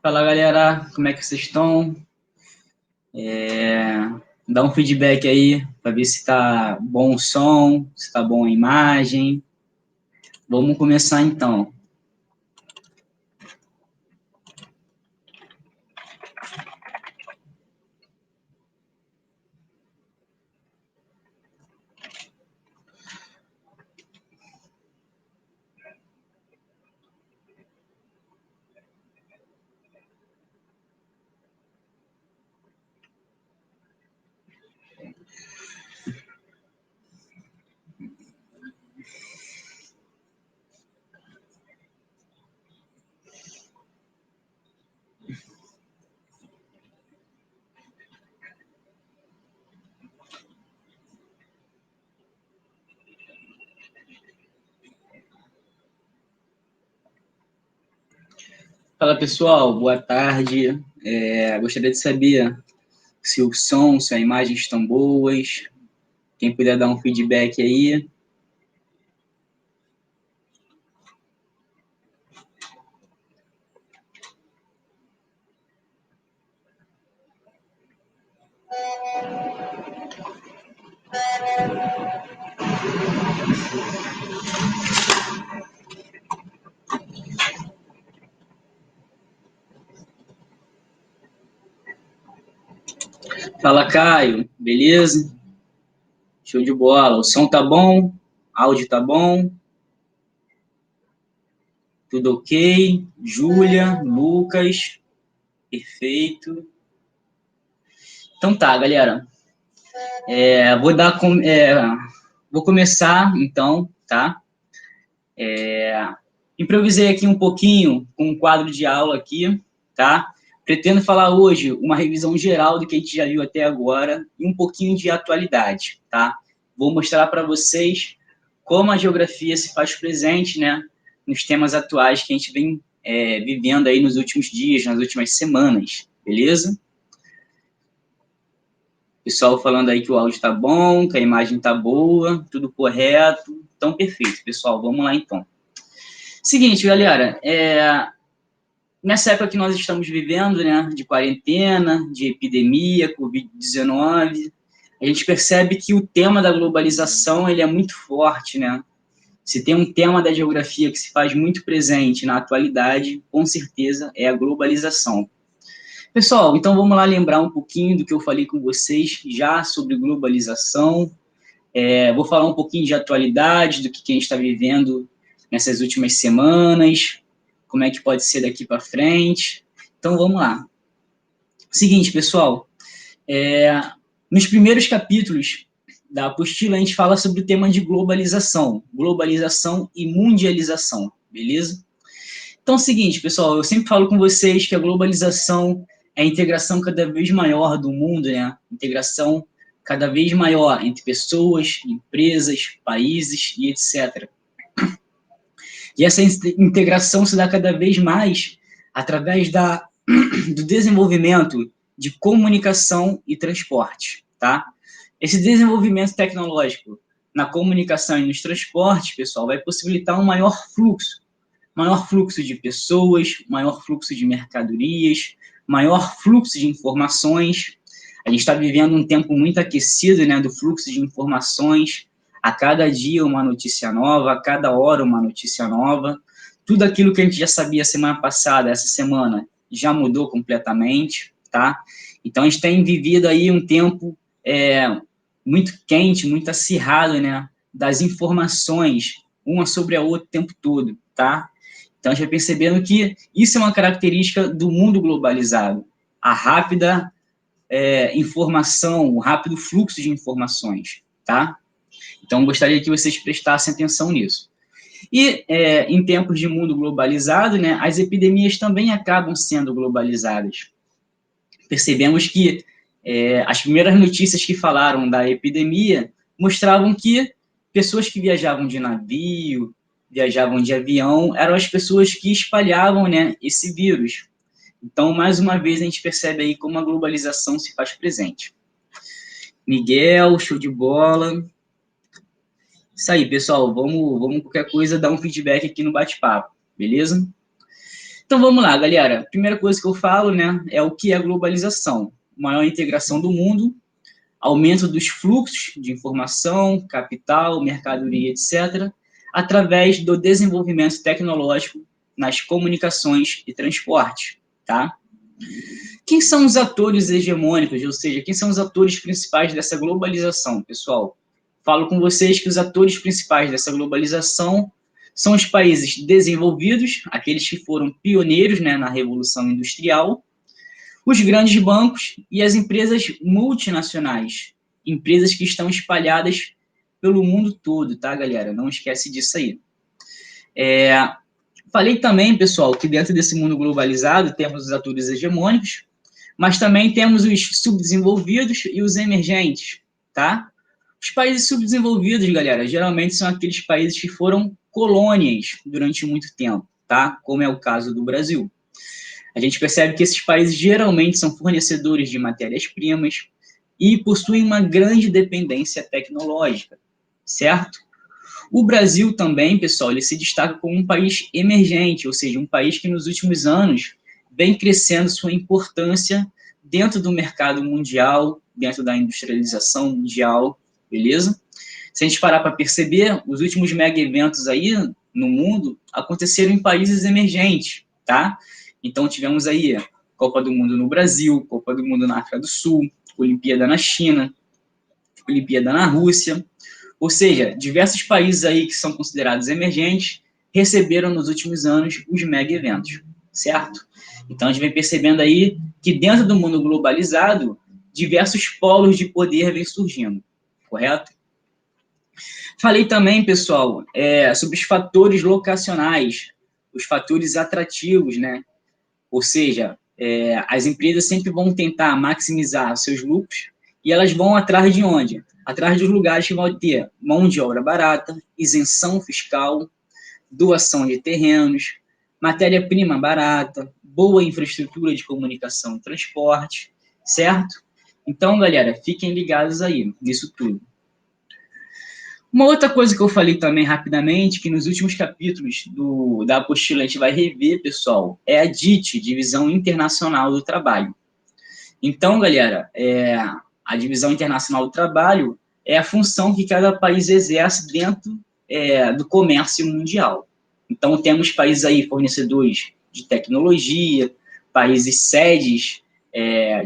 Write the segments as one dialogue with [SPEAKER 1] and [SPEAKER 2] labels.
[SPEAKER 1] Fala galera, como é que vocês estão? Dá um feedback aí para ver se tá bom o som, se tá bom a imagem. Vamos começar então. Fala pessoal, boa tarde. Gostaria de saber se o som, se a imagem estão boas. Quem puder dar um feedback aí. Fala Caio, beleza? Show de bola. O som tá bom? Áudio tá bom? Tudo ok? Júlia, Lucas, perfeito. Então tá, galera. Vou dar vou começar então, tá? Improvisei aqui um pouquinho com um quadro de aula aqui, tá? Pretendo falar hoje uma revisão geral do que a gente já viu até agora e um pouquinho de atualidade, tá? Vou mostrar para vocês como a geografia se faz presente, né, nos temas atuais que a gente vem vivendo aí nos últimos dias, nas últimas semanas, beleza? Pessoal falando aí que o áudio está bom, que a imagem está boa, tudo correto. Então, perfeito, pessoal. Vamos lá, então. Seguinte, galera, nessa época que nós estamos vivendo, né, de quarentena, de epidemia, Covid-19, a gente percebe que o tema da globalização ele é muito forte, né? Se tem um tema da geografia que se faz muito presente na atualidade, com certeza é a globalização. Pessoal, então vamos lá lembrar um pouquinho do que eu falei com vocês já sobre globalização. Vou falar um pouquinho de atualidade, do que a gente está vivendo nessas últimas semanas, como é que pode ser daqui para frente. Então vamos lá. Seguinte, pessoal, nos primeiros capítulos da apostila a gente fala sobre o tema de globalização e mundialização, beleza? Então é o seguinte, pessoal, eu sempre falo com vocês que a globalização é a integração cada vez maior do mundo, né? Integração cada vez maior entre pessoas, empresas, países e etc. E essa integração se dá cada vez mais através do desenvolvimento de comunicação e transporte, tá? Esse desenvolvimento tecnológico na comunicação e nos transportes, pessoal, vai possibilitar um maior fluxo de pessoas, maior fluxo de mercadorias, maior fluxo de informações. A gente está vivendo um tempo muito aquecido, né, do fluxo de informações. A cada dia uma notícia nova, a cada hora uma notícia nova. Tudo aquilo que a gente já sabia semana passada, essa semana, já mudou completamente, tá? Então, a gente tem vivido aí um tempo muito quente, muito acirrado, né, das informações, uma sobre a outra o tempo todo, tá? Então, a gente vai percebendo que isso é uma característica do mundo globalizado. A rápida informação, o rápido fluxo de informações, tá? Então, gostaria que vocês prestassem atenção nisso. E, em tempos de mundo globalizado, né, as epidemias também acabam sendo globalizadas. Percebemos que as primeiras notícias que falaram da epidemia mostravam que pessoas que viajavam de navio, viajavam de avião, eram as pessoas que espalhavam, né, esse vírus. Então, mais uma vez, a gente percebe aí como a globalização se faz presente. Miguel, show de bola. Isso aí, pessoal. Vamos qualquer coisa, dar um feedback aqui no bate-papo, beleza? Então vamos lá, galera. Primeira coisa que eu falo, né, é o que é globalização. Maior integração do mundo, aumento dos fluxos de informação, capital, mercadoria, etc., através do desenvolvimento tecnológico nas comunicações e transporte, tá? Quem são os atores hegemônicos, ou seja, quem são os atores principais dessa globalização, pessoal? Falo com vocês que os atores principais dessa globalização são os países desenvolvidos, aqueles que foram pioneiros, né, na Revolução Industrial, os grandes bancos e as empresas multinacionais, empresas que estão espalhadas pelo mundo todo, tá, galera? Não esquece disso aí. Falei também, pessoal, que dentro desse mundo globalizado temos os atores hegemônicos, mas também temos os subdesenvolvidos e os emergentes, tá? Os países subdesenvolvidos, galera, geralmente são aqueles países que foram colônias durante muito tempo, tá? Como é o caso do Brasil. A gente percebe que esses países geralmente são fornecedores de matérias-primas e possuem uma grande dependência tecnológica, certo? O Brasil também, pessoal, ele se destaca como um país emergente, ou seja, um país que nos últimos anos vem crescendo sua importância dentro do mercado mundial, dentro da industrialização mundial, beleza? Se a gente parar para perceber, os últimos mega eventos aí no mundo aconteceram em países emergentes, tá? Então tivemos aí Copa do Mundo no Brasil, Copa do Mundo na África do Sul, Olimpíada na China, Olimpíada na Rússia, ou seja, diversos países aí que são considerados emergentes receberam nos últimos anos os mega eventos, certo? Então a gente vem percebendo aí que dentro do mundo globalizado, diversos polos de poder vêm surgindo, correto? Falei também, pessoal, sobre os fatores locacionais, os fatores atrativos, né? Ou seja, as empresas sempre vão tentar maximizar seus lucros e elas vão atrás de onde? Atrás dos lugares que vão ter mão de obra barata, isenção fiscal, doação de terrenos, matéria-prima barata, boa infraestrutura de comunicação e transporte, certo? Então, galera, fiquem ligados aí nisso tudo. Uma outra coisa que eu falei também rapidamente, que nos últimos capítulos da apostila a gente vai rever, pessoal, é a DIT, Divisão Internacional do Trabalho. Então, galera, a Divisão Internacional do Trabalho é a função que cada país exerce dentro do comércio mundial. Então, temos países aí fornecedores de tecnologia, países sedes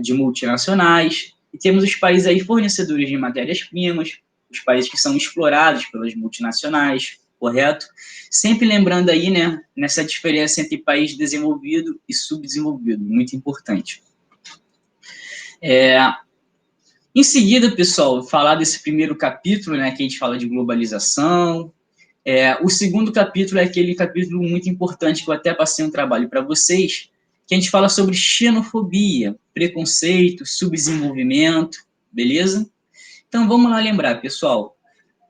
[SPEAKER 1] de multinacionais, e temos os países aí fornecedores de matérias-primas, os países que são explorados pelas multinacionais, correto? Sempre lembrando aí, né, nessa diferença entre país desenvolvido e subdesenvolvido, muito importante. Em seguida, pessoal, falar desse primeiro capítulo, né, que a gente fala de globalização. O segundo capítulo é aquele capítulo muito importante que eu até passei um trabalho para vocês, que a gente fala sobre xenofobia, preconceito, subdesenvolvimento, beleza? Então, vamos lá lembrar, pessoal.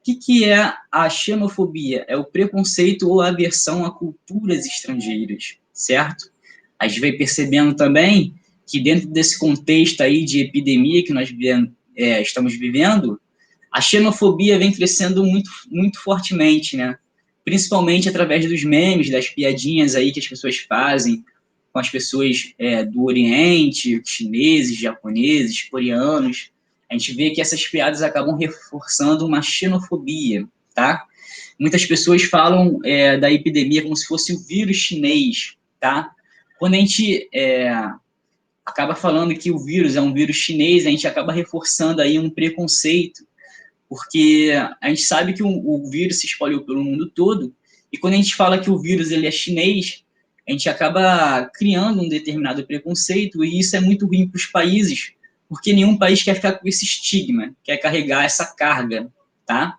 [SPEAKER 1] O que é a xenofobia? É o preconceito ou aversão a culturas estrangeiras, certo? A gente vai percebendo também que dentro desse contexto aí de epidemia que nós estamos vivendo, a xenofobia vem crescendo muito, muito fortemente, né? Principalmente através dos memes, das piadinhas aí que as pessoas fazem com as pessoas do Oriente, chineses, japoneses, coreanos. A gente vê que essas piadas acabam reforçando uma xenofobia, tá? Muitas pessoas falam da epidemia como se fosse o vírus chinês, tá? Quando a gente acaba falando que o vírus é um vírus chinês, a gente acaba reforçando aí um preconceito, porque a gente sabe que o vírus se espalhou pelo mundo todo, e quando a gente fala que o vírus ele é chinês, a gente acaba criando um determinado preconceito, e isso é muito ruim para os países, porque nenhum país quer ficar com esse estigma, quer carregar essa carga, tá?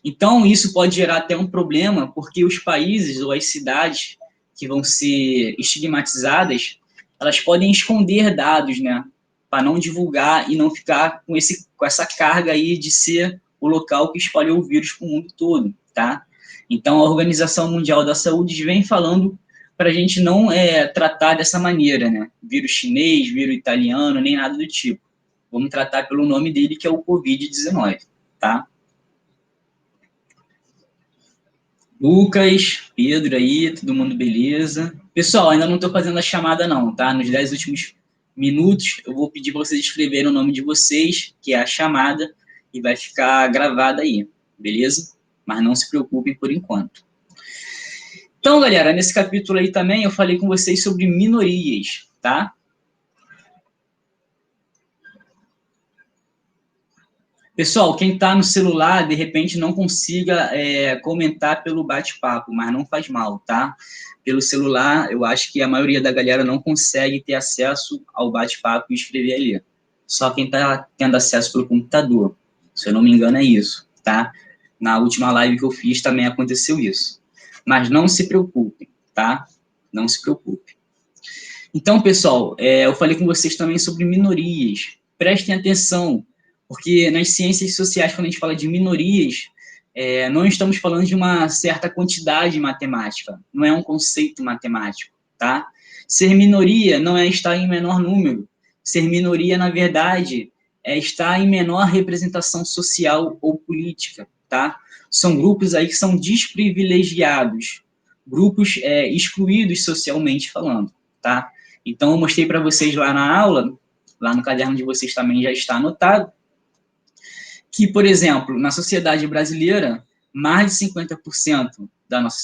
[SPEAKER 1] Então, isso pode gerar até um problema, porque os países ou as cidades que vão ser estigmatizadas, elas podem esconder dados, né? Para não divulgar e não ficar com essa carga aí de ser o local que espalhou o vírus para o mundo todo, tá? Então, a Organização Mundial da Saúde vem falando para a gente não tratar dessa maneira, né? Vírus chinês, vírus italiano, nem nada do tipo. Vamos tratar pelo nome dele, que é o Covid-19, tá? Lucas, Pedro aí, todo mundo beleza? Pessoal, ainda não estou fazendo a chamada não, tá? Nos 10 últimos minutos, eu vou pedir para vocês escreverem o nome de vocês, que é a chamada, e vai ficar gravada aí, beleza? Mas não se preocupem por enquanto. Então, galera, nesse capítulo aí também eu falei com vocês sobre minorias, tá? Pessoal, quem está no celular, de repente não consiga comentar pelo bate-papo, mas não faz mal, tá? Pelo celular, eu acho que a maioria da galera não consegue ter acesso ao bate-papo e escrever ali. Só quem está tendo acesso pelo computador. Se eu não me engano, é isso, tá? Na última live que eu fiz também aconteceu isso. Mas não se preocupe, tá? Não se preocupe. Então, pessoal, eu falei com vocês também sobre minorias. Prestem atenção, porque nas ciências sociais, quando a gente fala de minorias, não estamos falando de uma certa quantidade matemática, não é um conceito matemático, tá? Ser minoria não é estar em menor número. Ser minoria, na verdade, é estar em menor representação social ou política, tá? São grupos aí que são desprivilegiados, grupos excluídos socialmente falando, tá? Então, eu mostrei para vocês lá na aula, lá no caderno de vocês também já está anotado, que, por exemplo, na sociedade brasileira, mais de 50% da nossa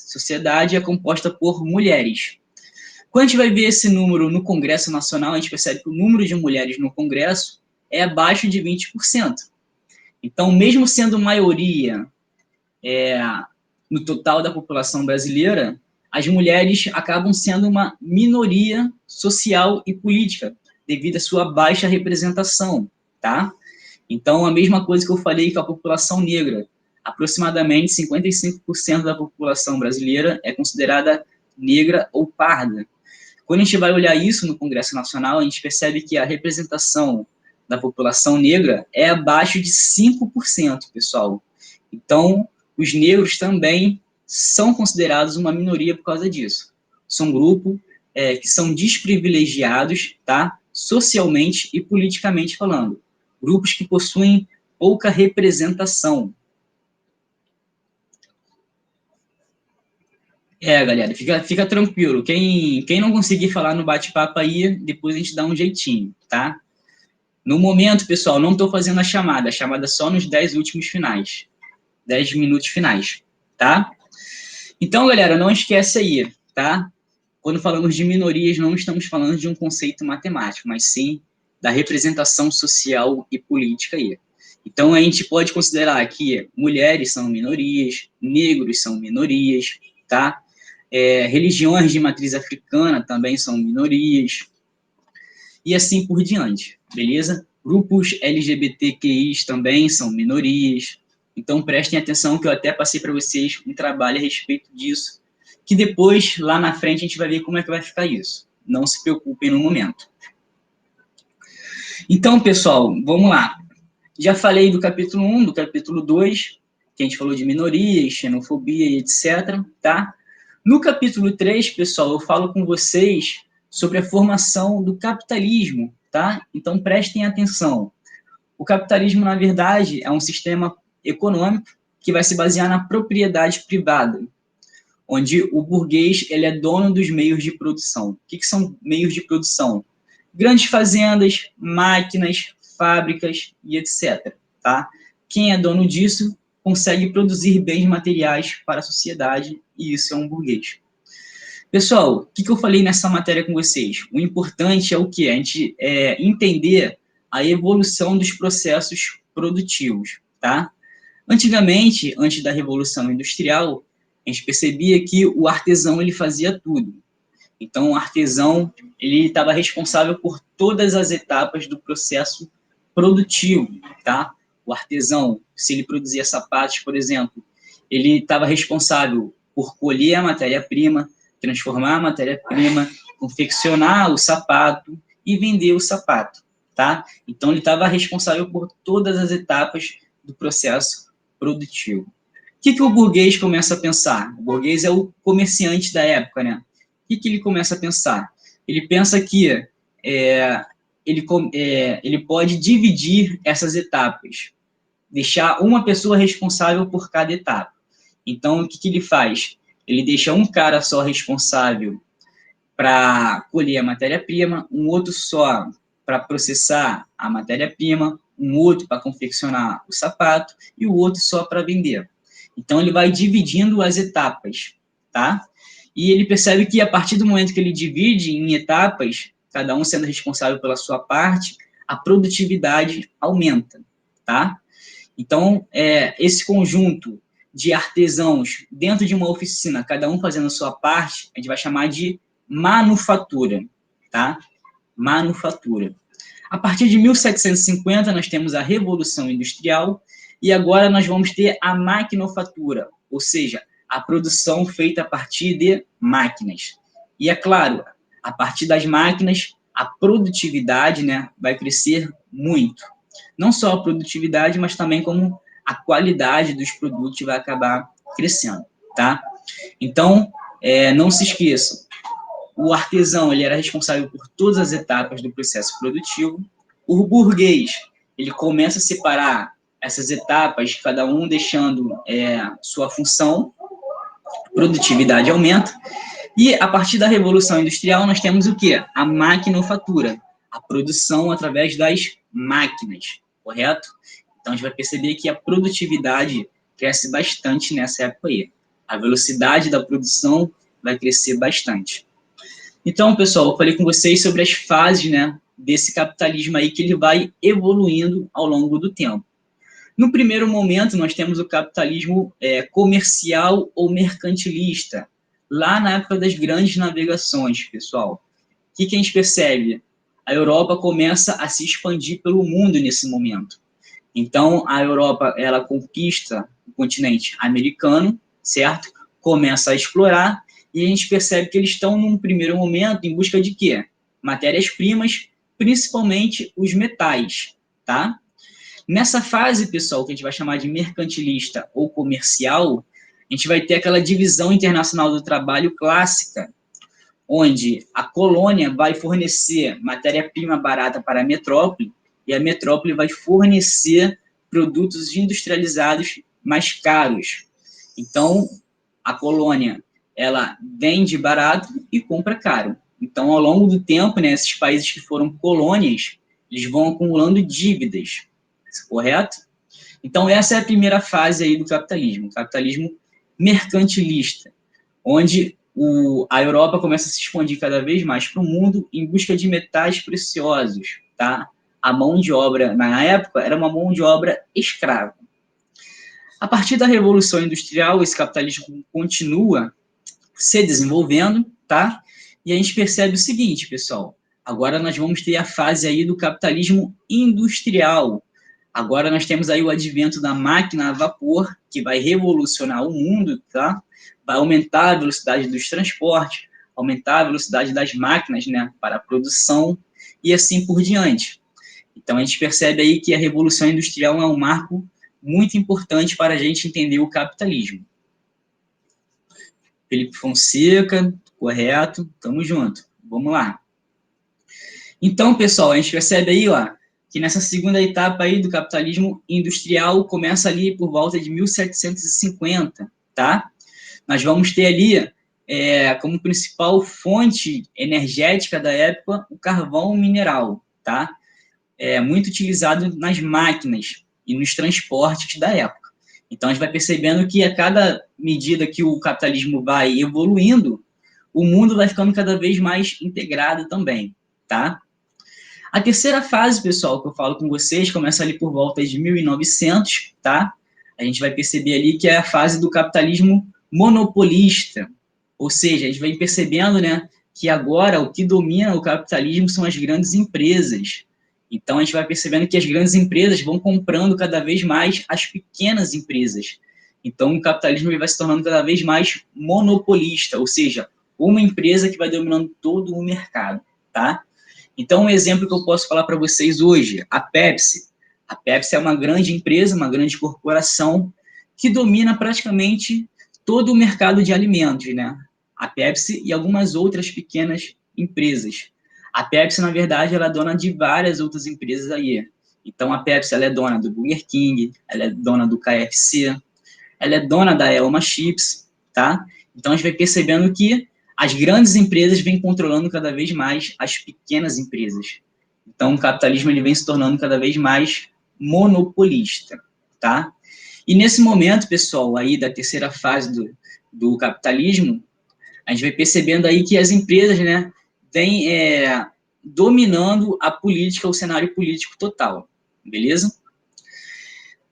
[SPEAKER 1] sociedade é composta por mulheres. Quando a gente vai ver esse número no Congresso Nacional, a gente percebe que o número de mulheres no Congresso é abaixo de 20%. Então, mesmo sendo maioria no total da população brasileira, as mulheres acabam sendo uma minoria social e política, devido à sua baixa representação, tá? Então, a mesma coisa que eu falei com a população negra, aproximadamente 55% da população brasileira é considerada negra ou parda. Quando a gente vai olhar isso no Congresso Nacional, a gente percebe que a representação da população negra é abaixo de 5%, pessoal. Então, os negros também são considerados uma minoria por causa disso. São um grupo que são desprivilegiados, tá? Socialmente e politicamente falando. Grupos que possuem pouca representação. Galera, fica tranquilo. Quem não conseguir falar no bate-papo aí, depois a gente dá um jeitinho, tá? No momento, pessoal, não estou fazendo a chamada é só nos 10 últimos finais. 10 minutos finais, tá? Então, galera, não esquece aí, tá? Quando falamos de minorias, não estamos falando de um conceito matemático, mas sim da representação social e política aí. Então, a gente pode considerar que mulheres são minorias, negros são minorias, tá? Religiões de matriz africana também são minorias, e assim por diante, beleza? Grupos LGBTQIs também são minorias, então prestem atenção que eu até passei para vocês um trabalho a respeito disso, que depois, lá na frente, a gente vai ver como é que vai ficar isso. Não se preocupem no momento. Então, pessoal, vamos lá. Já falei do capítulo 1, do capítulo 2, que a gente falou de minorias, xenofobia e etc, tá? No capítulo 3, pessoal, eu falo com vocês sobre a formação do capitalismo, tá? Então, prestem atenção. O capitalismo, na verdade, é um sistema econômico que vai se basear na propriedade privada, onde o burguês ele é dono dos meios de produção. O que são meios de produção? Grandes fazendas, máquinas, fábricas e etc. Tá? Quem é dono disso consegue produzir bens materiais para a sociedade e isso é um burguês. Pessoal, o que eu falei nessa matéria com vocês? O importante é o que? A gente entender a evolução dos processos produtivos, tá? Antigamente, antes da Revolução Industrial, a gente percebia que o artesão ele fazia tudo. Então, o artesão ele estava responsável por todas as etapas do processo produtivo, tá? O artesão, se ele produzia sapatos, por exemplo, ele estava responsável por colher a matéria-prima, transformar a matéria-prima, confeccionar o sapato e vender o sapato, tá? Então, ele estava responsável por todas as etapas do processo produtivo. O que o burguês começa a pensar? O burguês é o comerciante da época, né? O que ele começa a pensar? Ele pensa que ele pode dividir essas etapas, deixar uma pessoa responsável por cada etapa. Então, o que ele faz? Ele deixa um cara só responsável para colher a matéria-prima, um outro só para processar a matéria-prima, um outro para confeccionar o sapato e o outro só para vender. Então, ele vai dividindo as etapas, tá? E ele percebe que, a partir do momento que ele divide em etapas, cada um sendo responsável pela sua parte, a produtividade aumenta, tá? Então, esse conjunto de artesãos dentro de uma oficina, cada um fazendo a sua parte, a gente vai chamar de manufatura, tá? Manufatura. A partir de 1750, nós temos a Revolução Industrial e agora nós vamos ter a maquinofatura, ou seja, a produção feita a partir de máquinas. E, é claro, a partir das máquinas, a produtividade, né, vai crescer muito. Não só a produtividade, mas também como a qualidade dos produtos vai acabar crescendo, tá? Então, não se esqueçam, o artesão ele era responsável por todas as etapas do processo produtivo. O burguês ele começa a separar essas etapas, cada um deixando sua função, produtividade aumenta. E a partir da Revolução Industrial nós temos o quê? A maquinofatura, a produção através das máquinas, correto? Então a gente vai perceber que a produtividade cresce bastante nessa época aí. A velocidade da produção vai crescer bastante. Então, pessoal, eu falei com vocês sobre as fases, né, desse capitalismo aí que ele vai evoluindo ao longo do tempo. No primeiro momento, nós temos o capitalismo comercial ou mercantilista, lá na época das grandes navegações, pessoal. O que a gente percebe? A Europa começa a se expandir pelo mundo nesse momento. Então, a Europa, ela conquista o continente americano, certo? Começa a explorar, e a gente percebe que eles estão, num primeiro momento, em busca de quê? Matérias-primas, principalmente os metais, tá? Nessa fase, pessoal, que a gente vai chamar de mercantilista ou comercial, a gente vai ter aquela divisão internacional do trabalho clássica, onde a colônia vai fornecer matéria-prima barata para a metrópole e a metrópole vai fornecer produtos industrializados mais caros. Então, a colônia ela vende barato e compra caro. Então, ao longo do tempo, né, esses países que foram colônias, eles vão acumulando dívidas, correto? Então, essa é a primeira fase aí do capitalismo, o capitalismo mercantilista, onde a Europa começa a se expandir cada vez mais para o mundo em busca de metais preciosos, tá? A mão de obra, na época, era uma mão de obra escrava. A partir da Revolução Industrial, esse capitalismo continua se desenvolvendo, tá? E a gente percebe o seguinte, pessoal, agora nós vamos ter a fase aí do capitalismo industrial. Agora nós temos aí o advento da máquina a vapor, que vai revolucionar o mundo, tá? Vai aumentar a velocidade dos transportes, aumentar a velocidade das máquinas, né, para a produção e assim por diante. Então a gente percebe aí que a Revolução Industrial é um marco muito importante para a gente entender o capitalismo. Felipe Fonseca, correto, tamo junto. Vamos lá. Então, pessoal, a gente percebe aí, ó, que nessa segunda etapa aí do capitalismo industrial começa ali por volta de 1750, tá? Nós vamos ter ali como principal fonte energética da época o carvão mineral, tá? Muito utilizado nas máquinas e nos transportes da época. Então, a gente vai percebendo que a cada medida que o capitalismo vai evoluindo, o mundo vai ficando cada vez mais integrado também, tá? A terceira fase, pessoal, que eu falo com vocês, começa ali por volta de 1900, tá? A gente vai perceber ali que é a fase do capitalismo monopolista, ou seja, a gente vai percebendo, né, que agora o que domina o capitalismo são as grandes empresas. Então, a gente vai percebendo que as grandes empresas vão comprando cada vez mais as pequenas empresas. Então, o capitalismo vai se tornando cada vez mais monopolista, ou seja, uma empresa que vai dominando todo o mercado, tá? Então, um exemplo que eu posso falar para vocês hoje, a Pepsi. A Pepsi é uma grande empresa, uma grande corporação que domina praticamente todo o mercado de alimentos, né? A Pepsi e algumas outras pequenas empresas. A Pepsi, na verdade, ela é dona de várias outras empresas aí. Então, a Pepsi ela é dona do Burger King, ela é dona do KFC, ela é dona da Elma Chips, tá? Então, a gente vai percebendo que as grandes empresas vêm controlando cada vez mais as pequenas empresas. Então, o capitalismo ele vem se tornando cada vez mais monopolista, tá? E nesse momento, pessoal, aí da terceira fase do capitalismo, a gente vai percebendo aí que as empresas, né, vêm dominando a política, o cenário político total, beleza?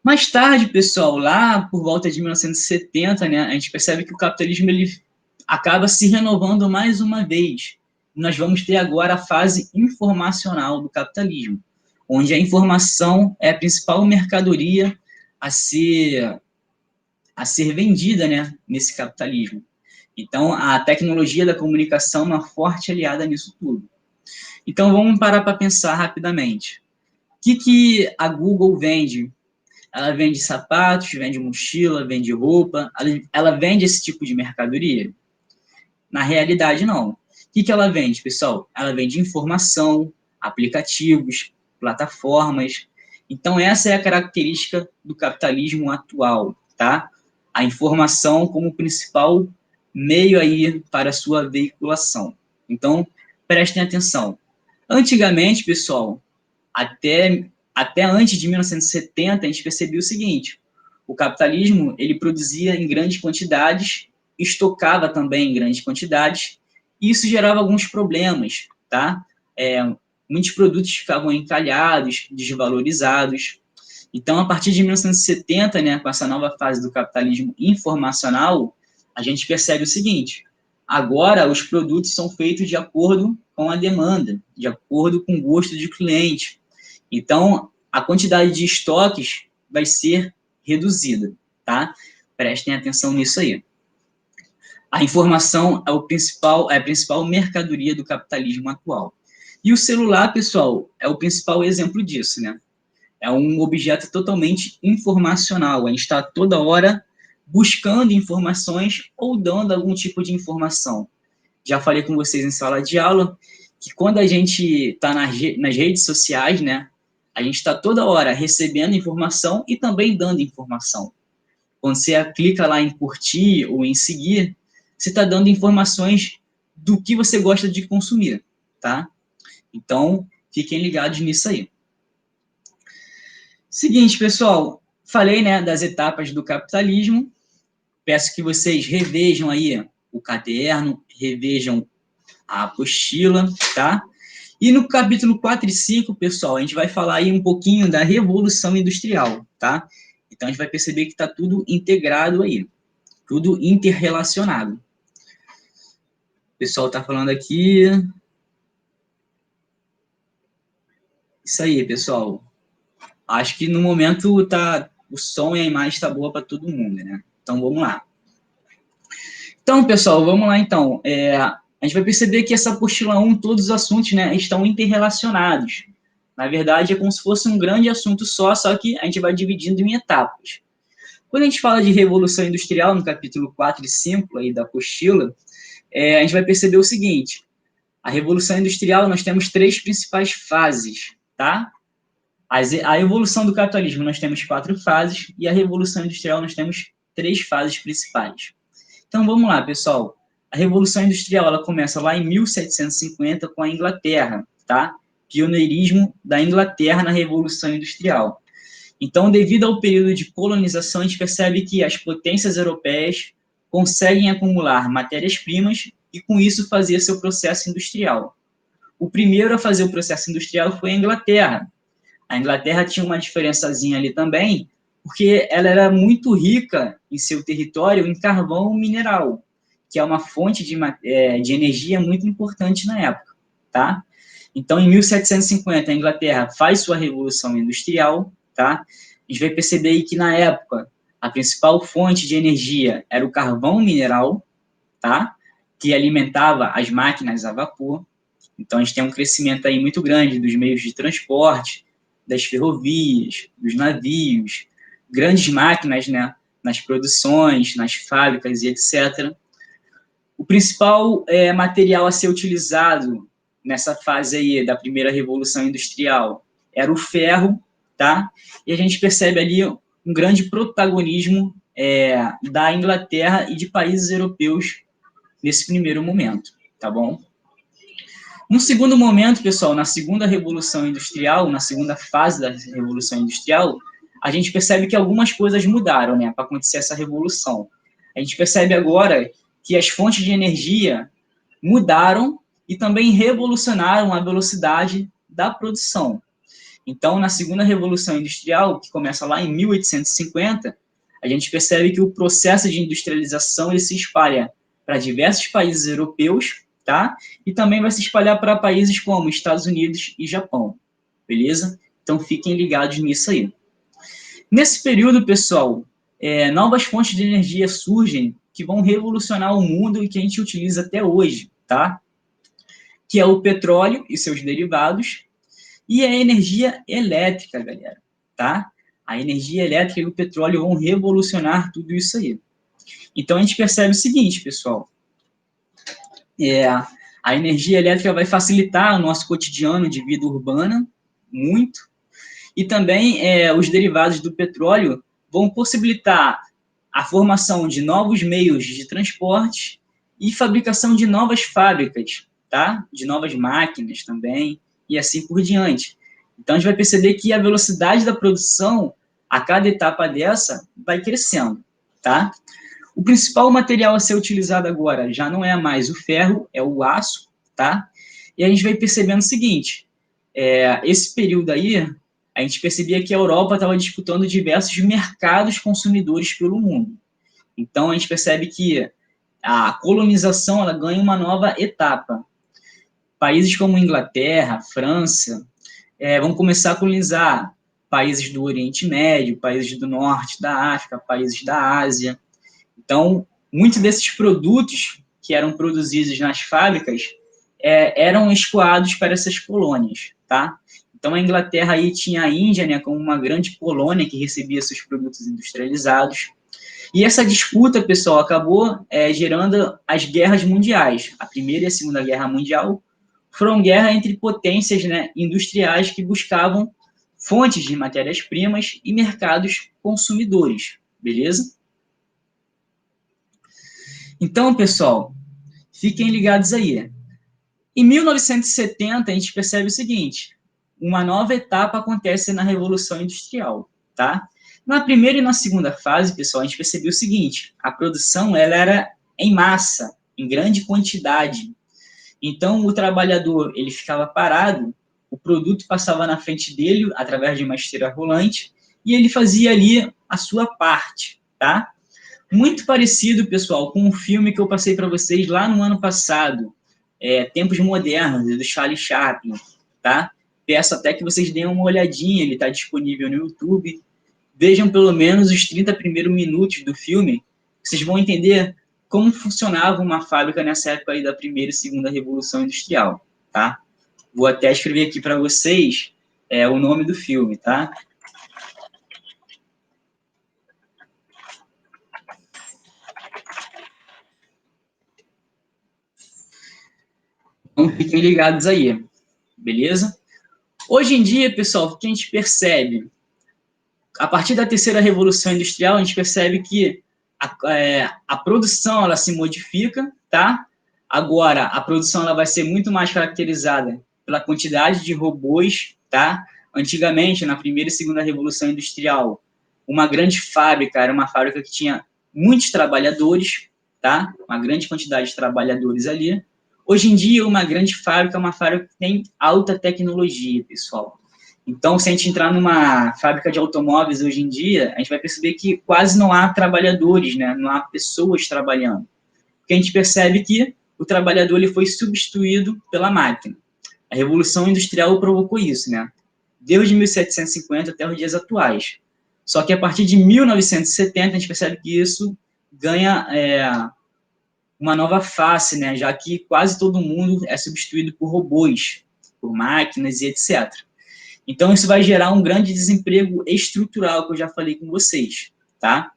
[SPEAKER 1] Mais tarde, pessoal, lá por volta de 1970, né, a gente percebe que o capitalismo ele acaba se renovando mais uma vez. Nós vamos ter agora a fase informacional do capitalismo, onde a informação é a principal mercadoria a ser vendida, né, nesse capitalismo. Então, a tecnologia da comunicação é uma forte aliada nisso tudo. Então, vamos parar para pensar rapidamente. O que a Google vende? Ela vende sapatos, vende mochila, vende roupa, ela vende esse tipo de mercadoria? Na realidade, não. O que ela vende, pessoal? Ela vende informação, aplicativos, plataformas. Então, essa é a característica do capitalismo atual, tá? A informação como principal meio aí para a sua veiculação. Então, prestem atenção. Antigamente, pessoal, até antes de 1970, a gente percebia o seguinte: o capitalismo ele produzia em grandes quantidades, estocava também em grandes quantidades, e isso gerava alguns problemas, tá? Muitos produtos ficavam encalhados, desvalorizados. Então, a partir de 1970, né, com essa nova fase do capitalismo informacional, a gente percebe o seguinte: agora os produtos são feitos de acordo com a demanda, de acordo com o gosto do cliente. Então, a quantidade de estoques vai ser reduzida, tá? Prestem atenção nisso aí. A informação é a principal mercadoria do capitalismo atual. E o celular, pessoal, é o principal exemplo disso, né? É um objeto totalmente informacional. A gente está toda hora buscando informações ou dando algum tipo de informação. Já falei com vocês em sala de aula que quando a gente está nas redes sociais, né, a gente está toda hora recebendo informação e também dando informação. Quando você clica lá em curtir ou em seguir, você está dando informações do que você gosta de consumir, tá? Então, fiquem ligados nisso aí. Seguinte, pessoal, falei, né, das etapas do capitalismo. Peço que vocês revejam aí o caderno, revejam a apostila, tá? E no capítulo 4 e 5, pessoal, a gente vai falar aí um pouquinho da Revolução Industrial, tá? Então, a gente vai perceber que está tudo integrado aí, tudo interrelacionado. O pessoal está falando aqui. Isso aí, pessoal. Acho que no momento tá, o som e a imagem está boa para todo mundo, né? Então, vamos lá. Então, pessoal, vamos lá, então. A gente vai perceber que essa apostila 1, todos os assuntos, né, estão interrelacionados. Na verdade, é como se fosse um grande assunto só que a gente vai dividindo em etapas. Quando a gente fala de Revolução Industrial, no capítulo 4 e 5 aí da apostila, a gente vai perceber o seguinte: a Revolução Industrial, nós temos 3 principais fases, tá? A evolução do capitalismo, nós temos 4 fases, e a Revolução Industrial, nós temos 3 fases principais. Então, vamos lá, pessoal. A Revolução Industrial, ela começa lá em 1750 com a Inglaterra, tá? Pioneirismo da Inglaterra na Revolução Industrial. Então, devido ao período de colonização, a gente percebe que as potências europeias conseguem acumular matérias-primas e, com isso, fazer seu processo industrial. O primeiro a fazer o processo industrial foi a Inglaterra. A Inglaterra tinha uma diferençazinha ali também, porque ela era muito rica em seu território em carvão mineral, que é uma fonte de energia muito importante na época, tá? Então, em 1750, a Inglaterra faz sua revolução industrial, tá? A gente vai perceber aí que, na época, a principal fonte de energia era o carvão mineral, tá? Que alimentava as máquinas a vapor. Então, a gente tem um crescimento aí muito grande dos meios de transporte, das ferrovias, dos navios, grandes máquinas, né, nas produções, nas fábricas e etc. O principal material a ser utilizado nessa fase aí da primeira revolução industrial era o ferro, tá? E a gente percebe ali um grande protagonismo da Inglaterra e de países europeus nesse primeiro momento, tá bom? No segundo momento, pessoal, na segunda Revolução Industrial, na segunda fase da Revolução Industrial, a gente percebe que algumas coisas mudaram, né, para acontecer essa revolução. A gente percebe agora que as fontes de energia mudaram e também revolucionaram a velocidade da produção. Então, na segunda Revolução Industrial, que começa lá em 1850, a gente percebe que o processo de industrialização ele se espalha para diversos países europeus, tá? E também vai se espalhar para países como Estados Unidos e Japão, beleza? Então, fiquem ligados nisso aí. Nesse período, pessoal, novas fontes de energia surgem que vão revolucionar o mundo e que a gente utiliza até hoje, tá? Que é o petróleo e seus derivados e a energia elétrica, galera, tá? A energia elétrica e o petróleo vão revolucionar tudo isso aí. Então, a gente percebe o seguinte, pessoal, a energia elétrica vai facilitar o nosso cotidiano de vida urbana, muito, e também os derivados do petróleo vão possibilitar a formação de novos meios de transporte e fabricação de novas fábricas, tá? De novas máquinas também, e assim por diante. Então, a gente vai perceber que a velocidade da produção, a cada etapa dessa, vai crescendo, tá? O principal material a ser utilizado agora já não é mais o ferro, é o aço, tá? E a gente vai percebendo o seguinte, esse período aí, a gente percebia que a Europa estava disputando diversos mercados consumidores pelo mundo. Então, a gente percebe que a colonização ela ganha uma nova etapa. Países como Inglaterra, França, vão começar a colonizar países do Oriente Médio, países do Norte da África, países da Ásia. Então, muitos desses produtos que eram produzidos nas fábricas eram escoados para essas colônias, tá? Então, a Inglaterra aí tinha a Índia, né, como uma grande colônia que recebia seus produtos industrializados. E essa disputa, pessoal, acabou gerando as guerras mundiais. A Primeira e a Segunda Guerra Mundial foram guerras entre potências, né, industriais que buscavam fontes de matérias-primas e mercados consumidores, beleza? Então, pessoal, fiquem ligados aí. Em 1970, a gente percebe o seguinte, uma nova etapa acontece na Revolução Industrial, tá? Na primeira e na segunda fase, pessoal, a gente percebeu o seguinte, a produção ela era em massa, em grande quantidade. Então, o trabalhador ele ficava parado, o produto passava na frente dele através de uma esteira rolante e ele fazia ali a sua parte, tá? Muito parecido, pessoal, com um filme que eu passei para vocês lá no ano passado, Tempos Modernos, do Charlie Chaplin, tá? Peço até que vocês deem uma olhadinha, ele está disponível no YouTube. Vejam pelo menos os 30 primeiros minutos do filme, vocês vão entender como funcionava uma fábrica nessa época aí da primeira e segunda Revolução Industrial, tá? Vou até escrever aqui para vocês o nome do filme, tá? Então, fiquem ligados aí, beleza? Hoje em dia, pessoal, o que a gente percebe? A partir da terceira Revolução Industrial, a gente percebe que a produção ela se modifica, tá? Agora, a produção ela vai ser muito mais caracterizada pela quantidade de robôs, tá? Antigamente, na primeira e segunda Revolução Industrial, uma grande fábrica era uma fábrica que tinha muitos trabalhadores, tá? Uma grande quantidade de trabalhadores ali. Hoje em dia, uma grande fábrica é uma fábrica que tem alta tecnologia, pessoal. Então, se a gente entrar numa fábrica de automóveis hoje em dia, a gente vai perceber que quase não há trabalhadores, né? Não há pessoas trabalhando. Porque a gente percebe que o trabalhador ele foi substituído pela máquina. A Revolução Industrial provocou isso, né? Desde 1750 até os dias atuais. Só que a partir de 1970, a gente percebe que isso ganha uma nova face, né? Já que quase todo mundo é substituído por robôs, por máquinas e etc. Então, isso vai gerar um grande desemprego estrutural, que eu já falei com vocês, tá?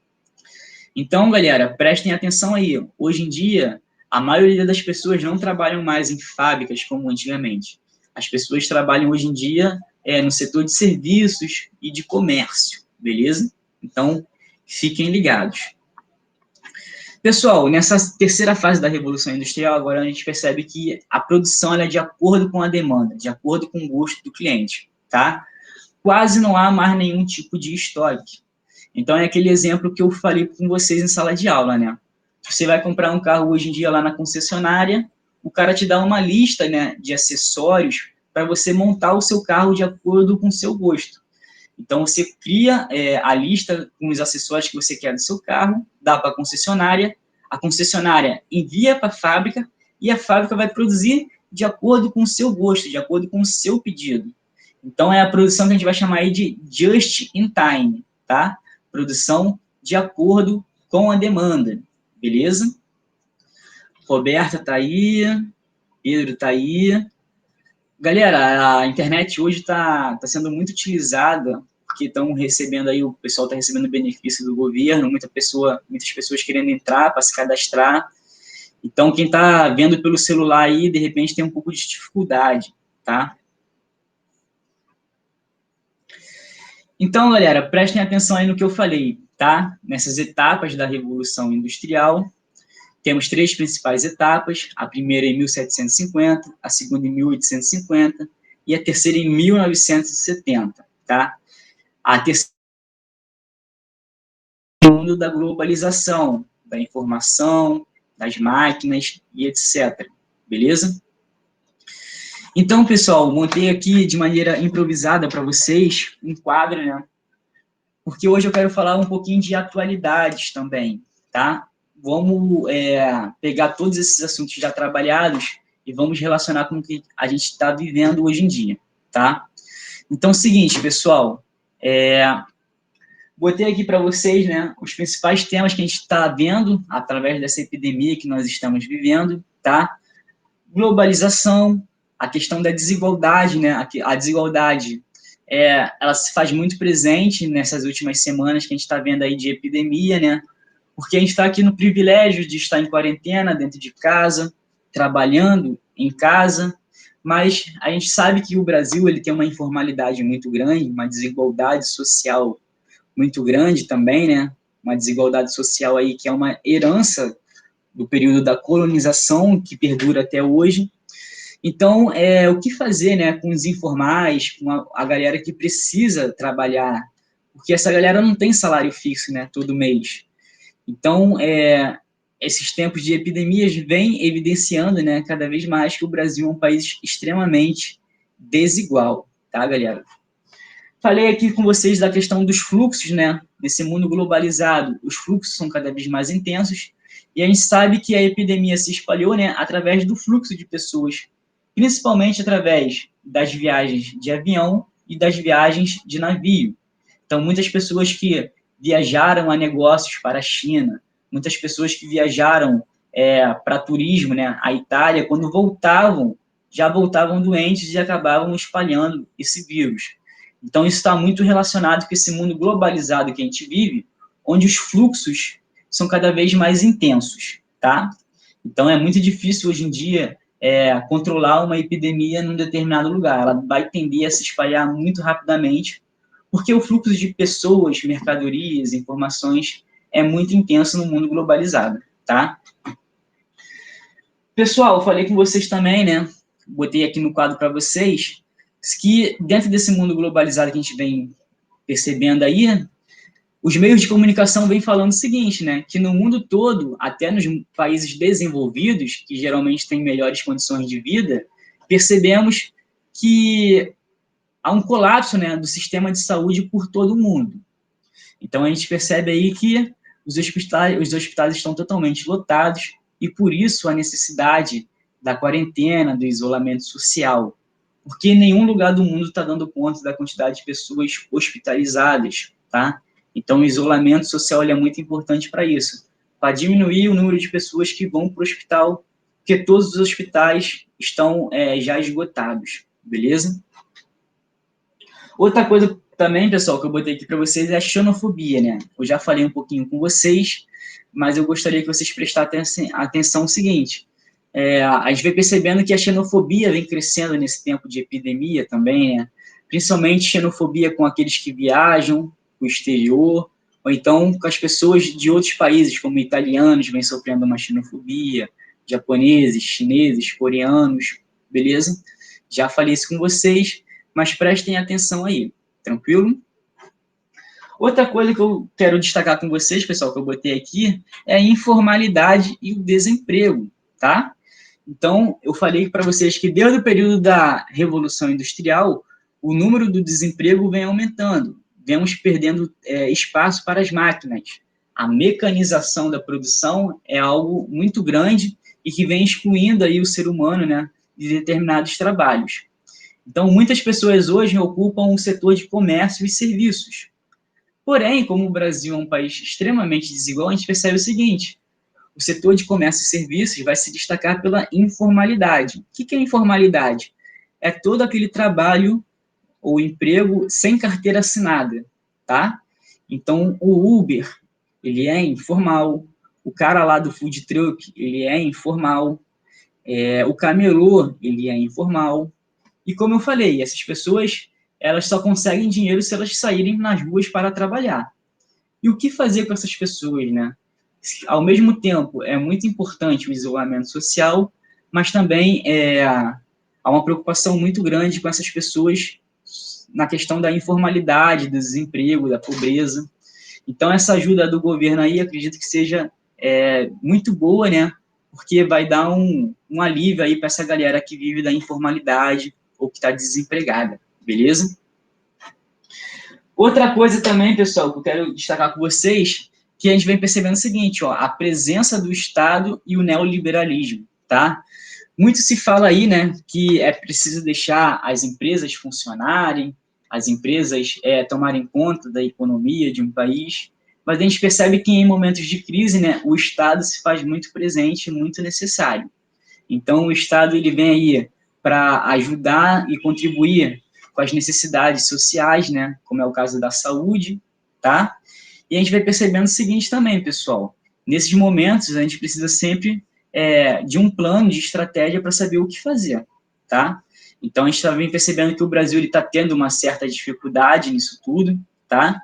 [SPEAKER 1] Então, galera, prestem atenção aí. Hoje em dia, a maioria das pessoas não trabalham mais em fábricas como antigamente. As pessoas trabalham hoje em dia no setor de serviços e de comércio, beleza? Então, Fiquem ligados. Pessoal, nessa terceira fase da Revolução Industrial, agora a gente percebe que a produção ela é de acordo com a demanda, de acordo com o gosto do cliente, tá? Quase não há mais nenhum tipo de estoque. Então, é aquele exemplo que eu falei com vocês em sala de aula, né? Você vai comprar um carro hoje em dia lá na concessionária, o cara te dá uma lista, né, de acessórios para você montar o seu carro de acordo com o seu gosto. Então, você cria a lista com os acessórios que você quer do seu carro, dá para a concessionária envia para a fábrica e a fábrica vai produzir de acordo com o seu gosto, de acordo com o seu pedido. Então, é a produção que a gente vai chamar aí de just in time, tá? Produção de acordo com a demanda, beleza? Roberta está aí, Pedro está aí. Galera, a internet hoje está sendo muito utilizada, porque estão recebendo aí, o pessoal está recebendo benefício do governo, muitas pessoas querendo entrar para se cadastrar. Então, quem está vendo pelo celular aí, de repente, tem um pouco de dificuldade, tá? Então, galera, prestem atenção aí no que eu falei, tá? Nessas etapas da Revolução Industrial, temos três principais etapas, a primeira em 1750, a segunda em 1850 e a terceira em 1970, tá? A terceira é o mundo da globalização, da informação, das máquinas e etc, beleza? Então, pessoal, montei aqui de maneira improvisada para vocês um quadro, né? Porque hoje eu quero falar um pouquinho de atualidades também, tá? Vamos pegar todos esses assuntos já trabalhados e vamos relacionar com o que a gente está vivendo hoje em dia, tá? Então, é o seguinte, pessoal, botei aqui para vocês, né, os principais temas que a gente está vendo através dessa epidemia que nós estamos vivendo, tá? Globalização, a questão da desigualdade, né? A desigualdade, ela se faz muito presente nessas últimas semanas que a gente está vendo aí de epidemia, né? Porque a gente está aqui no privilégio de estar em quarentena, dentro de casa, trabalhando em casa, mas a gente sabe que o Brasil ele tem uma informalidade muito grande, uma desigualdade social muito grande também, né? Uma desigualdade social aí que é uma herança do período da colonização que perdura até hoje. Então, o que fazer, né, com os informais, com a galera que precisa trabalhar, porque essa galera não tem salário fixo, né, todo mês. Então, esses tempos de epidemias vêm evidenciando, né, cada vez mais que o Brasil é um país extremamente desigual, tá, galera? Falei aqui com vocês da questão dos fluxos, né, nesse mundo globalizado, os fluxos são cada vez mais intensos, e a gente sabe que a epidemia se espalhou, né, através do fluxo de pessoas, principalmente através das viagens de avião e das viagens de navio. Então, muitas pessoas que viajaram a negócios para a China, muitas pessoas que viajaram para turismo, né, a Itália, quando voltavam, já voltavam doentes e acabavam espalhando esse vírus. Então, isso está muito relacionado com esse mundo globalizado que a gente vive, onde os fluxos são cada vez mais intensos, tá? Então, é muito difícil hoje em dia controlar uma epidemia num determinado lugar. Ela vai tender a se espalhar muito rapidamente, porque o fluxo de pessoas, mercadorias, informações é muito intenso no mundo globalizado, tá? Pessoal, eu falei com vocês também, né? Botei aqui no quadro para vocês, que dentro desse mundo globalizado que a gente vem percebendo aí, os meios de comunicação vêm falando o seguinte, né, que no mundo todo, até nos países desenvolvidos, que geralmente têm melhores condições de vida, percebemos que há um colapso, né, do sistema de saúde por todo o mundo. Então, a gente percebe aí que os hospitais estão totalmente lotados e, por isso, a necessidade da quarentena, do isolamento social, porque nenhum lugar do mundo está dando conta da quantidade de pessoas hospitalizadas, tá? Então, o isolamento social é muito importante para isso, para diminuir o número de pessoas que vão para o hospital, porque todos os hospitais estão já esgotados, beleza? Outra coisa também, pessoal, que eu botei aqui para vocês é a xenofobia, né? Eu já falei um pouquinho com vocês, mas eu gostaria que vocês prestassem atenção no seguinte, a gente vem percebendo que a xenofobia vem crescendo nesse tempo de epidemia também, né? Principalmente xenofobia com aqueles que viajam para o exterior, ou então com as pessoas de outros países, como italianos, vêm sofrendo uma xenofobia, japoneses, chineses, coreanos, beleza? Já falei isso com vocês, mas prestem atenção aí, tranquilo? Outra coisa que eu quero destacar com vocês, pessoal, que eu botei aqui, é a informalidade e o desemprego, tá? Então, eu falei para vocês que desde o período da Revolução Industrial, o número do desemprego vem aumentando, vemos perdendo espaço para as máquinas. A mecanização da produção é algo muito grande e que vem excluindo aí o ser humano, né, de determinados trabalhos. Então, muitas pessoas hoje ocupam o setor de comércio e serviços. Porém, como o Brasil é um país extremamente desigual, a gente percebe o seguinte: o setor de comércio e serviços vai se destacar pela informalidade. O que é informalidade? É todo aquele trabalho ou emprego sem carteira assinada, tá? Então, o Uber, ele é informal, o cara lá do food truck, ele é informal, o camelô, ele é informal. E como eu falei, essas pessoas, elas só conseguem dinheiro se elas saírem nas ruas para trabalhar. E o que fazer com essas pessoas, né? Ao mesmo tempo, é muito importante o isolamento social, mas também há uma preocupação muito grande com essas pessoas na questão da informalidade, do desemprego, da pobreza. Então, essa ajuda do governo aí, acredito que seja muito boa, né? Porque vai dar um alívio aí para essa galera que vive da informalidade ou que está desempregada, beleza? Outra coisa também, pessoal, que eu quero destacar com vocês, que a gente vem percebendo o seguinte, ó, a presença do Estado e o neoliberalismo, tá? Muito se fala aí, né, que é preciso deixar as empresas funcionarem, as empresas tomarem conta da economia de um país, mas a gente percebe que em momentos de crise, né, o Estado se faz muito presente, muito necessário. Então, o Estado ele vem aí para ajudar e contribuir com as necessidades sociais, né, como é o caso da saúde, tá? E a gente vai percebendo o seguinte também, pessoal, nesses momentos a gente precisa sempre de um plano, de estratégia para saber o que fazer, tá? Então, a gente está percebendo que o Brasil está tendo uma certa dificuldade nisso tudo, tá?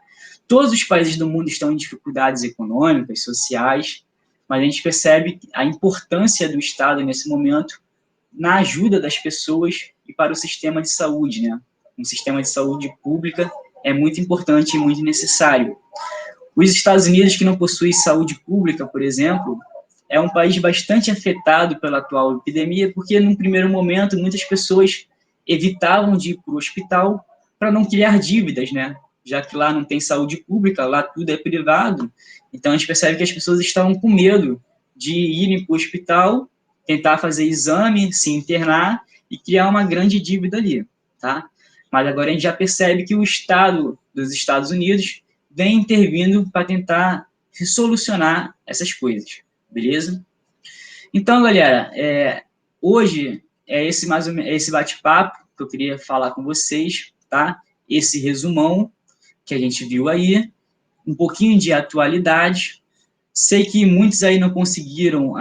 [SPEAKER 1] Todos os países do mundo estão em dificuldades econômicas, sociais, mas a gente percebe a importância do Estado nesse momento na ajuda das pessoas e para o sistema de saúde, né? Um sistema de saúde pública é muito importante e muito necessário. Os Estados Unidos, que não possui saúde pública, por exemplo, é um país bastante afetado pela atual epidemia, porque, num primeiro momento, muitas pessoas evitavam de ir para o hospital para não criar dívidas, né? Já que lá não tem saúde pública, lá tudo é privado. Então, a gente percebe que as pessoas estavam com medo de irem para o hospital, tentar fazer exame, se internar e criar uma grande dívida ali, tá? Mas agora a gente já percebe que o Estado dos Estados Unidos vem intervindo para tentar solucionar essas coisas, beleza? Então, galera, hoje é esse mais ou menos esse bate-papo que eu queria falar com vocês, tá? Esse resumão que a gente viu aí, um pouquinho de atualidade. Sei que muitos aí não conseguiram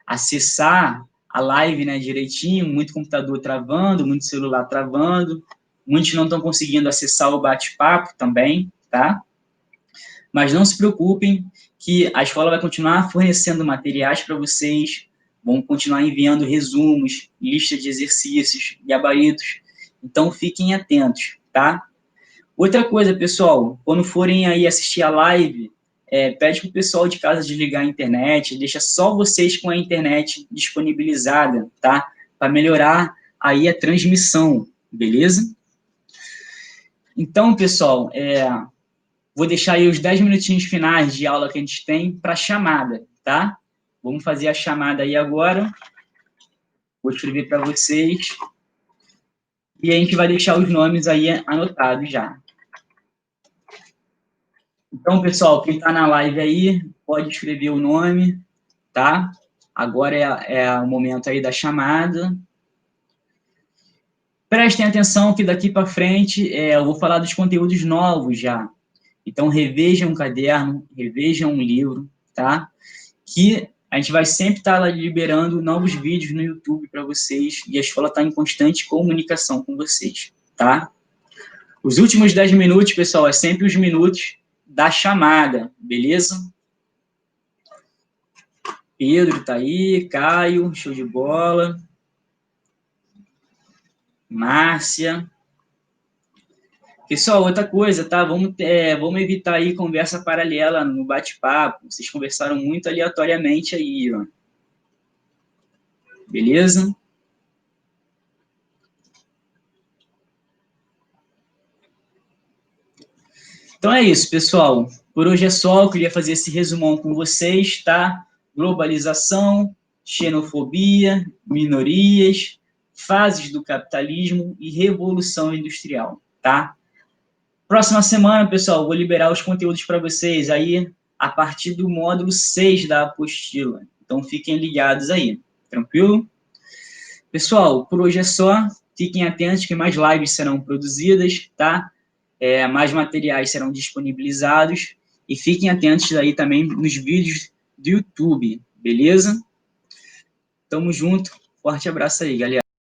[SPEAKER 1] acessar a live, né, direitinho, muito computador travando, muito celular travando, muitos não estão conseguindo acessar o bate-papo também, tá? Mas não se preocupem que a escola vai continuar fornecendo materiais para vocês, vão continuar enviando resumos, lista de exercícios, gabaritos, então fiquem atentos, tá? Outra coisa, pessoal, quando forem aí assistir a live, pede para o pessoal de casa desligar a internet, deixa só vocês com a internet disponibilizada, tá? Para melhorar aí a transmissão, beleza? Então, pessoal, vou deixar aí os 10 minutinhos finais de aula que a gente tem para chamada, tá? Vamos fazer a chamada aí agora. Vou escrever para vocês. E a gente vai deixar os nomes aí anotados já. Então, pessoal, quem está na live aí, pode escrever o nome, tá? Agora é o momento aí da chamada. Prestem atenção que daqui para frente eu vou falar dos conteúdos novos já. Então, revejam um caderno, revejam um livro, tá? Que a gente vai sempre estar liberando novos vídeos no YouTube para vocês e a escola está em constante comunicação com vocês, tá? Os últimos 10 minutos, pessoal, é sempre os minutos da chamada, beleza? Pedro tá aí, Caio, show de bola. Márcia. Pessoal, outra coisa, tá? Vamos evitar aí conversa paralela no bate-papo. Vocês conversaram muito aleatoriamente aí, ó. Beleza? Então é isso, pessoal. Por hoje é só. Eu queria fazer esse resumão com vocês, tá? Globalização, xenofobia, minorias, fases do capitalismo e revolução industrial, tá? Próxima semana, pessoal, vou liberar os conteúdos para vocês aí a partir do módulo 6 da apostila. Então, fiquem ligados aí, tranquilo? Pessoal, por hoje é só. Fiquem atentos que mais lives serão produzidas, tá? Mais materiais serão disponibilizados. E fiquem atentos aí também nos vídeos do YouTube, beleza? Tamo junto. Forte abraço aí, galera.